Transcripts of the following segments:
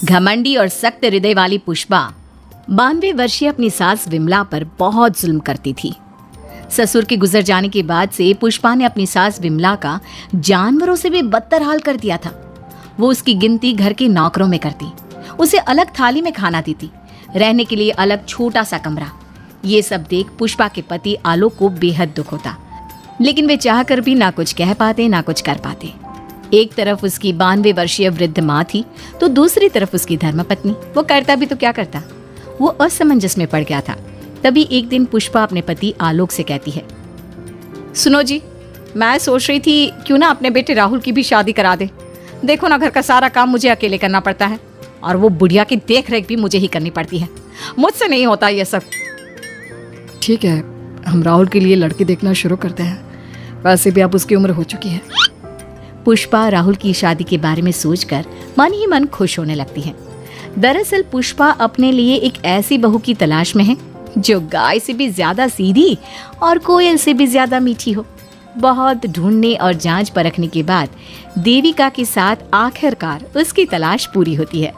घमंडी और सख्त हृदय वाली पुष्पा 92 वर्षीय अपनी सास विमला पर बहुत जुल्म करती थी। ससुर के गुजर जाने के बाद से पुष्पा ने अपनी सास विमला का जानवरों से भी बदतर हाल कर दिया था। वो उसकी गिनती घर के नौकरों में करती, उसे अलग थाली में खाना देती, रहने के लिए अलग छोटा सा कमरा। ये सब देख पुष्पा के पति आलोक को बेहद दुख होता, लेकिन वे चाहकर भी ना कुछ कह पाते ना कुछ कर पाते। एक तरफ उसकी 92 वर्षीय वृद्ध माँ थी तो दूसरी तरफ उसकी धर्मपत्नी। वो करता भी तो क्या करता, वो असमंजस में पड़ गया था। तभी एक दिन पुष्पा अपने पति आलोक से कहती है, सुनो जी, मैं सोच रही थी क्यों ना अपने बेटे राहुल की भी शादी करा दे। देखो ना, घर का सारा काम मुझे अकेले करना पड़ता है और वो बुढ़िया की देख रेख भी मुझे ही करनी पड़ती है। मुझसे नहीं होता ये सब। ठीक है, हम राहुल के लिए लड़की देखना शुरू करते हैं। वैसे भी अब उसकी उम्र हो चुकी है। पुष्पा राहुल की शादी के बारे में सोचकर मन ही मन खुश होने लगती है। दरअसल पुष्पा अपने लिए एक ऐसी बहू की तलाश में है जो गाय से भी ज्यादा सीधी और कोयल से भी ज्यादा मीठी हो। बहुत ढूंढने और जांच परखने के बाद देविका के साथ आखिरकार उसकी तलाश पूरी होती है।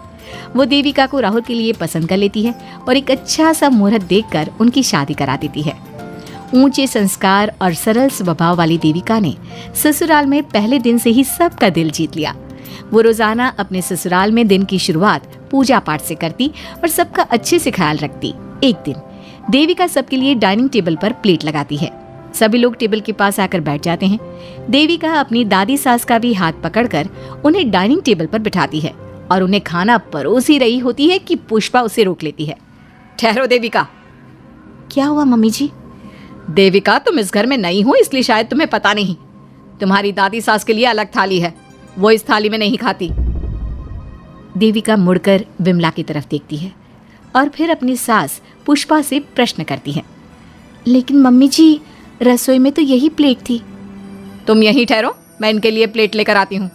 वो देविका को राहुल के लिए पसंद कर लेती है और एक अच्छा सा मुहूर्त देखकर उनकी शादी करा देती है। ऊंचे संस्कार और सरल स्वभाव वाली देविका ने ससुराल में पहले दिन से ही सबका दिल जीत लिया। वो रोजाना अपने ससुराल में दिन की शुरुआत पूजा पाठ से करती और सबका अच्छे से ख्याल रखती। एक दिन देविका सबके लिए डाइनिंग टेबल पर प्लेट लगाती है। सभी लोग टेबल के पास आकर बैठ जाते हैं। देविका अपनी दादी सास का भी हाथ पकड़कर उन्हें डाइनिंग टेबल पर बिठाती है और उन्हें खाना परोस ही रही होती है कि पुष्पा उसे रोक लेती है। ठहरो देविका। क्या हुआ मम्मी जी? देविका, तुम इस घर में नई हो इसलिए शायद तुम्हें पता नहीं, तुम्हारी दादी सास के लिए अलग थाली है, वो इस थाली में नहीं खाती। देविका मुड़कर विमला की तरफ देखती है और फिर अपनी सास पुष्पा से प्रश्न करती है, लेकिन मम्मी जी, रसोई में तो यही प्लेट थी। तुम यहीं ठहरो, मैं इनके लिए प्लेट लेकर आती हूँ।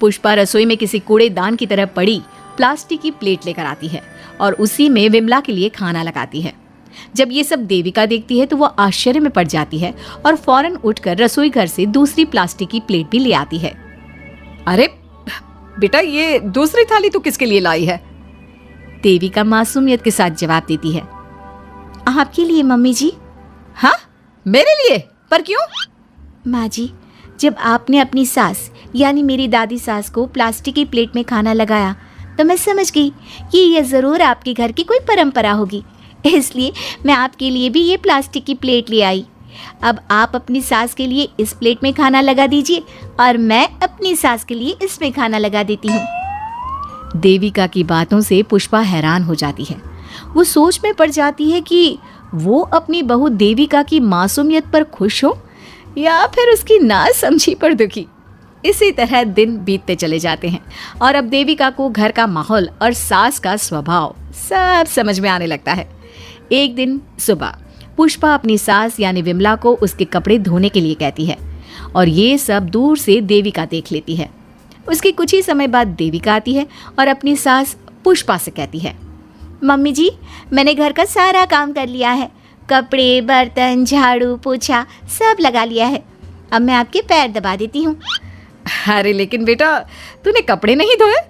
पुष्पा रसोई में किसी कूड़ेदान की तरह पड़ी प्लास्टिक की प्लेट लेकर आती है और उसी में विमला के लिए खाना लगाती है। जब ये सब देविका देखती है तो वो आश्चर्य में पड़ जाती है और फौरन उठकर रसोई घर से दूसरी प्लास्टिक की प्लेट भी ले आती है। अरे बेटा, ये दूसरी थाली तो किसके लिए लाई है? देविका मासूमियत के साथ जवाब देती है, आपके लिए मम्मी जी। हाँ, मेरे लिए? पर क्यों? माँ जी, जब आपने अपनी सास यानी मेरी दादी सास को प्लास्टिक की प्लेट में खाना लगाया तो मैं समझ गई कि यह जरूर आपके घर की कोई परंपरा होगी, इसलिए मैं आपके लिए भी ये प्लास्टिक की प्लेट ले आई। अब आप अपनी सास के लिए इस प्लेट में खाना लगा दीजिए और मैं अपनी सास के लिए इसमें खाना लगा देती हूँ। देविका की बातों से पुष्पा हैरान हो जाती है। वो सोच में पड़ जाती है कि वो अपनी बहू देविका की मासूमियत पर खुश हो या फिर उसकी नासमझी पर दुखी। इसी तरह दिन बीतते चले जाते हैं और अब देविका को घर का माहौल और सास का स्वभाव सब समझ में आने लगता है। एक दिन सुबह पुष्पा अपनी सास यानी विमला को उसके कपड़े धोने के लिए कहती है और ये सब दूर से देविका देख लेती है। उसके कुछ ही समय बाद देविका आती है और अपनी सास पुष्पा से कहती है, मम्मी जी, मैंने घर का सारा काम कर लिया है, कपड़े, बर्तन, झाड़ू, पोछा सब लगा लिया है। अब मैं आपके पैर दबा देती हूँ। अरे लेकिन बेटा, तूने कपड़े नहीं धोए?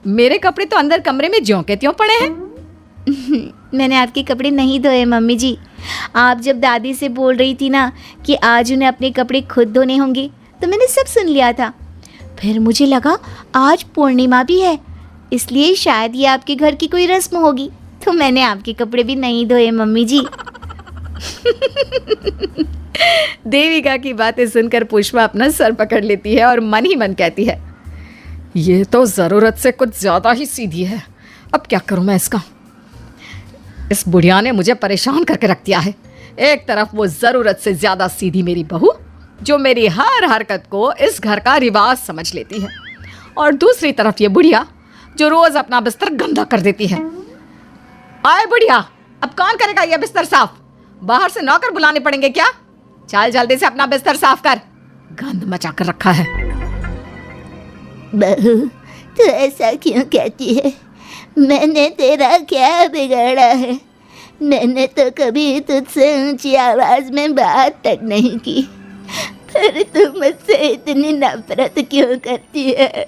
मेरे कपड़े तो अंदर कमरे में ज्यों के त्यों पड़े हैं। मैंने आपके कपड़े नहीं धोए मम्मी जी। आप जब दादी से बोल रही थी ना कि आज उन्हें अपने कपड़े खुद धोने होंगे तो मैंने सब सुन लिया था। फिर मुझे लगा आज पूर्णिमा भी है, इसलिए शायद ये आपके घर की कोई रस्म होगी, तो मैंने आपके कपड़े भी नहीं धोए मम्मी जी। देविका की बातें सुनकर पुष्पा अपना सर पकड़ लेती है और मन ही मन कहती है, ये तो ज़रूरत से कुछ ज़्यादा ही सीधी है। अब क्या करूं मैं इसका? इस बुढ़िया ने मुझे परेशान करके रख दिया है। एक तरफ वो ज़रूरत से ज़्यादा सीधी मेरी बहू जो मेरी हर हरकत को इस घर का रिवाज समझ लेती है, और दूसरी तरफ ये बुढ़िया जो रोज़ अपना बिस्तर गंदा कर देती है। आए बुढ़िया, अब कौन करेगा ये बिस्तर साफ? बाहर से नौकर बुलाने पड़ेंगे क्या? चल जल्दी से अपना बिस्तर साफ कर, गंद मचा कर रखा है। बहू, तू ऐसा क्यों कहती है? मैंने तेरा क्या बिगाड़ा है? मैंने तो कभी तुझसे ऊंची आवाज में बात तक नहीं की, फिर तू मुझसे इतनी नफरत क्यों करती है?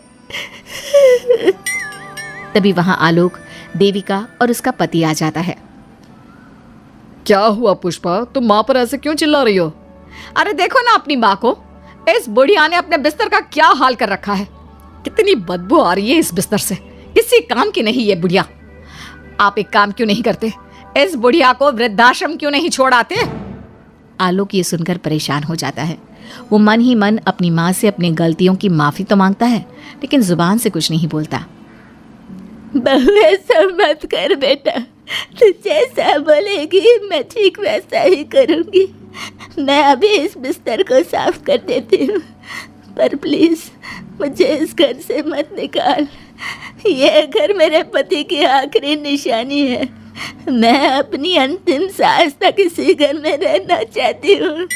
तभी वहां आलोक, देविका और उसका पति आ जाता है। क्या हुआ पुष्पा, तुम माँ पर ऐसे क्यों चिल्ला रही हो? अरे देखो ना अपनी माँ को, इस बुढ़िया ने अपने बिस्तर का क्या हाल कर रखा है। कितनी बदबू आ रही है इस बिस्तर से, किसी काम की नहीं ये बुढ़िया। आप एक काम क्यों नहीं करते, इस बुढ़िया को वृद्धाश्रम क्यों नहीं छोड़ आते? आलोक ये सुनकर परेशान हो जाता है। वो मन ही मन अपनी माँ से अपनी गलतियों की माफी तो मांगता है, लेकिन जुबान से कुछ नहीं बोलता। बहू ऐसा मत कर बेटा, तू जैसा बोलेगी मैं ठीक वैसा ही करूँगी। मैं अभी इस बिस्तर को साफ कर देती हूँ, पर प्लीज़ मुझे इस घर से मत निकाल। ये घर मेरे पति की आखिरी निशानी है। मैं अपनी अंतिम सांस तक इसी घर में रहना चाहती हूँ।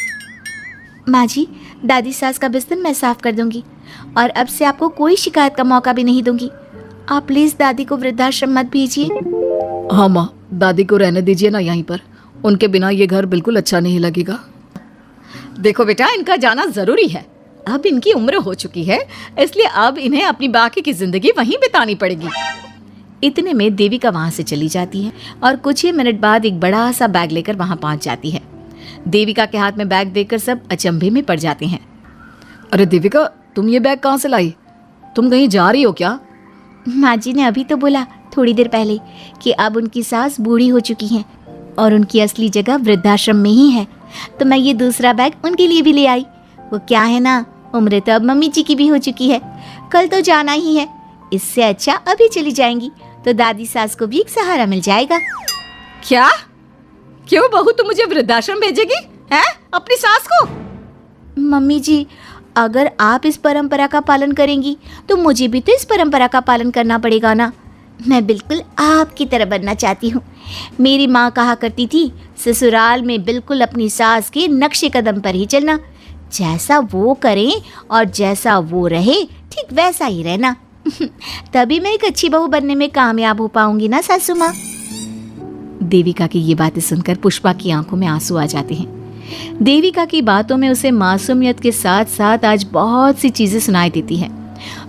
माँ जी, दादी सास का बिस्तर मैं साफ कर दूंगी और अब से आपको कोई शिकायत का मौका भी नहीं दूंगी। आप प्लीज दादी को वृद्धाश्रम मत भेजिए। हाँ माँ, दादी को रहने दीजिए ना यहीं पर, उनके बिना ये घर बिल्कुल अच्छा नहीं लगेगा। देखो बेटा, इनका जाना जरूरी है, अब इनकी उम्र हो चुकी है, इसलिए अब इन्हें अपनी बाकी की जिंदगी वहीं बितानी पड़ेगी। इतने में देविका वहां से चली जाती है और कुछ ही मिनट बाद एक बड़ा सा बैग लेकर वहां पहुंच जाती है। देविका के हाथ में बैग देखकर सब अचंभे में पड़ जाते हैं। अरे देविका, तुम ये बैग कहाँ से लाई? तुम कहीं जा रही हो क्या? माँ जी ने अभी तो बोला थोड़ी देर पहले कि अब उनकी सास बूढ़ी हो चुकी हैं और उनकी असली जगह वृद्धाश्रम में ही है, तो मैं ये दूसरा बैग उनके लिए भी ले आई। वो क्या है ना, उम्र तो अब मम्मी जी की भी हो चुकी है, कल तो जाना ही है, इससे अच्छा अभी चली जाएंगी तो दादी सास को भी एक सहारा मिल जाएगा। क्या? क्यों बहू, तुम मुझे वृद्धाश्रम भेजेगी हैं अपनी सास को? मम्मी जी, अगर आप इस परंपरा का पालन करेंगी तो मुझे भी तो इस परंपरा का पालन करना पड़ेगा ना। मैं बिल्कुल आपकी तरह बनना चाहती हूँ। मेरी माँ कहा करती थी, ससुराल में बिल्कुल अपनी सास के नक्शे कदम पर ही चलना, जैसा वो करें और जैसा वो रहे ठीक वैसा ही रहना। तभी मैं एक अच्छी बहू बनने में कामयाब हो पाऊंगी ना सासू माँ। देविका की ये बातें सुनकर पुष्पा की आंखों में आंसू आ जाते हैं। देविका की बातों में उसे मासूमियत के साथ साथ आज बहुत सी चीजें सुनाई देती हैं,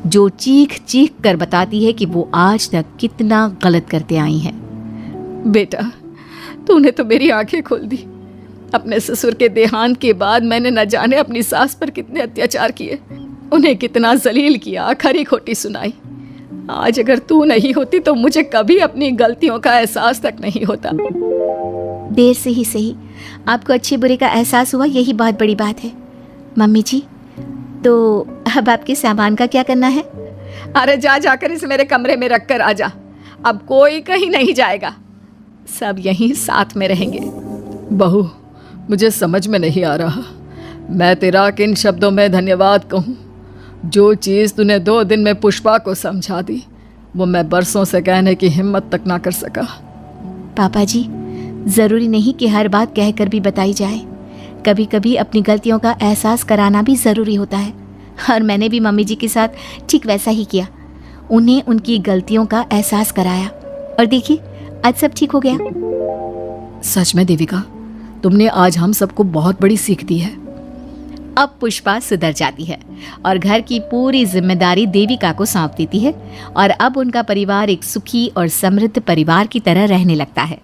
जो चीख चीख कर बताती है कि वो आज तक कितना गलत करते आई हैं। बेटा, तूने तो मेरी आंखें खोल दी। अपने ससुर के देहांत के बाद मैंने न जाने अपनी सास पर कितने अत्याचार किए, उन्हें कितना जलील किया, खरी खोटी सुनाई। आज अगर तू नहीं होती तो मुझे कभी अपनी गलतियों का एहसास तक नहीं होता। देर से ही सही आपको अच्छे बुरे का एहसास हुआ, यही बहुत बड़ी बात है। मम्मी जी, तो अब आपके सामान का क्या करना है? अरे जा जाकर इसे मेरे कमरे में रख कर आ जा। अब कोई कहीं नहीं जाएगा, सब यहीं साथ में रहेंगे। बहू, मुझे समझ में नहीं आ रहा मैं तेरा किन शब्दों में धन्यवाद कहूँ। जो चीज़ तूने 2 दिन में पुष्पा को समझा दी, वो मैं बरसों से कहने की हिम्मत तक ना कर सका। पापा जी, ज़रूरी नहीं कि हर बात कहकर भी बताई जाए, कभी कभी अपनी गलतियों का एहसास कराना भी ज़रूरी होता है। और मैंने भी मम्मी जी के साथ ठीक वैसा ही किया, उन्हें उनकी गलतियों का एहसास कराया और देखिए आज सब ठीक हो गया। सच में देविका, तुमने आज हम सबको बहुत बड़ी सीख दी है। अब पुष्पा सुधर जाती है और घर की पूरी जिम्मेदारी देविका को सौंप देती है और अब उनका परिवार एक सुखी और समृद्ध परिवार की तरह रहने लगता है।